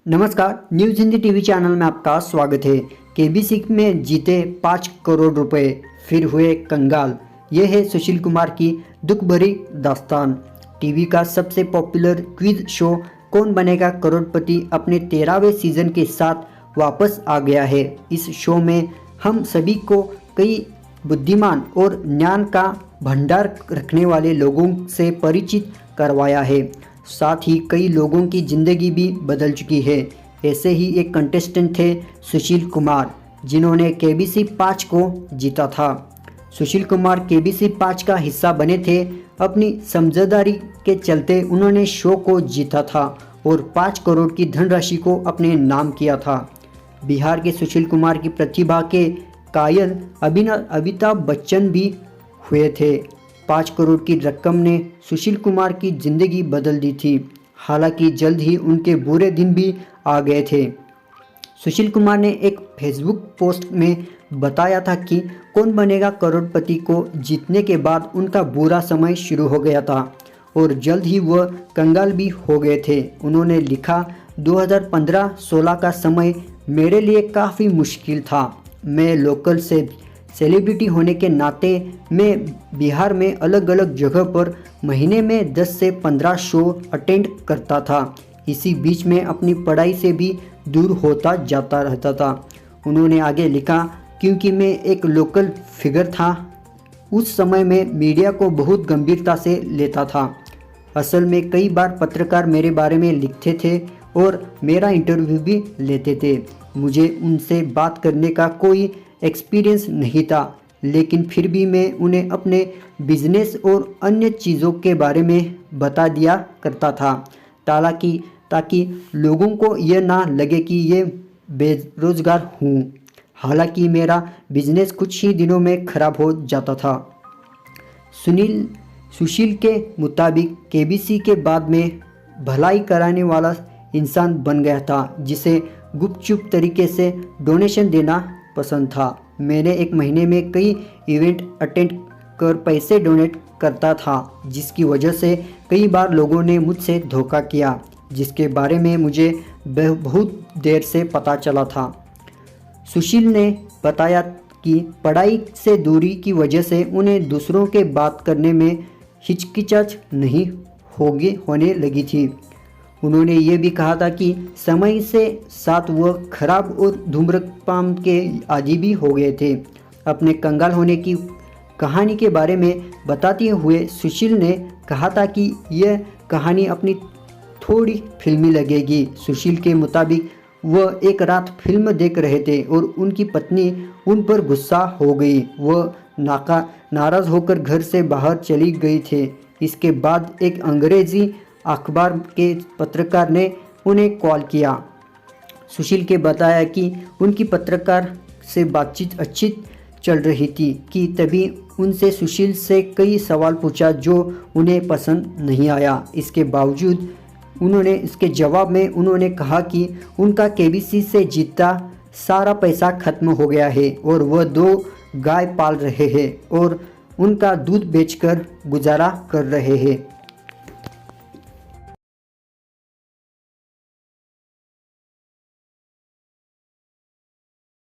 नमस्कार, news Hindi TV channel में आपका स्वागत है। केबीसी में जीते 5 करोड़ रुपए, फिर हुए कंगाल। ये है सुशील कुमार की दुख भरी दास्तान। टीवी का सबसे पॉपुलर क्विज शो कौन बनेगा करोड़पति अपने 13वें सीजन के साथ वापस आ गया है। इस शो में हम सभी को कई बुद्धिमान और ज्ञान का भंडार रखने वाले लोगों से परिचित करवाया है। साथ ही कई लोगों की ज़िंदगी भी बदल चुकी है। ऐसे ही एक कंटेस्टेंट थे सुशील कुमार, जिन्होंने केबीसी 5 को जीता था। सुशील कुमार केबीसी 5 का हिस्सा बने थे। अपनी समझदारी के चलते उन्होंने शो को जीता था और 5 करोड़ की धनराशि को अपने नाम किया था। बिहार के सुशील कुमार की प्रतिभा के कायल अमिताभ बच्चन भी हुए थे। 5 करोड़ की रकम ने सुशील कुमार की ज़िंदगी बदल दी थी। हालांकि जल्द ही उनके बुरे दिन भी आ गए थे। सुशील कुमार ने एक फेसबुक पोस्ट में बताया था कि कौन बनेगा करोड़पति को जीतने के बाद उनका बुरा समय शुरू हो गया था और जल्द ही वह कंगाल भी हो गए थे। उन्होंने लिखा, 2015-16 का समय मेरे लिए काफ़ी मुश्किल था। मैं लोकल से सेलिब्रिटी होने के नाते मैं बिहार में अलग अलग जगह पर महीने में 10 से 15 शो अटेंड करता था। इसी बीच में अपनी पढ़ाई से भी दूर होता जाता रहता था। उन्होंने आगे लिखा, क्योंकि मैं एक लोकल फिगर था, उस समय में मीडिया को बहुत गंभीरता से लेता था। असल में कई बार पत्रकार मेरे बारे में लिखते थे और मेरा इंटरव्यू भी लेते थे। मुझे उनसे बात करने का कोई एक्सपीरियंस नहीं था, लेकिन फिर भी मैं उन्हें अपने बिजनेस और अन्य चीज़ों के बारे में बता दिया करता था, ताकि लोगों को यह ना लगे कि ये बेरोज़गार हूँ। हालांकि मेरा बिजनेस कुछ ही दिनों में ख़राब हो जाता था। सुशील के मुताबिक केबीसी के बाद में भलाई कराने वाला इंसान बन गया था, जिसे गुपचुप तरीके से डोनेशन देना पसंद था। मैंने एक महीने में कई इवेंट अटेंड कर पैसे डोनेट करता था, जिसकी वजह से कई बार लोगों ने मुझसे धोखा किया, जिसके बारे में मुझे बहुत देर से पता चला था। सुशील ने बताया कि पढ़ाई से दूरी की वजह से उन्हें दूसरों के बात करने में हिचकिचाहट नहीं होने लगी थी। उन्होंने ये भी कहा था कि समय से साथ वह खराब और धूम्रपान के आदी भी हो गए थे। अपने कंगाल होने की कहानी के बारे में बताते हुए सुशील ने कहा था कि यह कहानी अपनी थोड़ी फिल्मी लगेगी। सुशील के मुताबिक वह एक रात फिल्म देख रहे थे और उनकी पत्नी उन पर गुस्सा हो गई। वह नाराज़ होकर घर से बाहर चली गई थे। इसके बाद एक अंग्रेज़ी अखबार के पत्रकार ने उन्हें कॉल किया। सुशील के बताया कि उनकी पत्रकार से बातचीत अच्छी चल रही थी कि तभी उनसे सुशील से कई सवाल पूछा जो उन्हें पसंद नहीं आया। इसके बावजूद इसके जवाब में उन्होंने कहा कि उनका केबीसी से जीता सारा पैसा खत्म हो गया है और वह 2 गाय पाल रहे हैं और उनका दूध बेचकर गुजारा कर रहे हैं।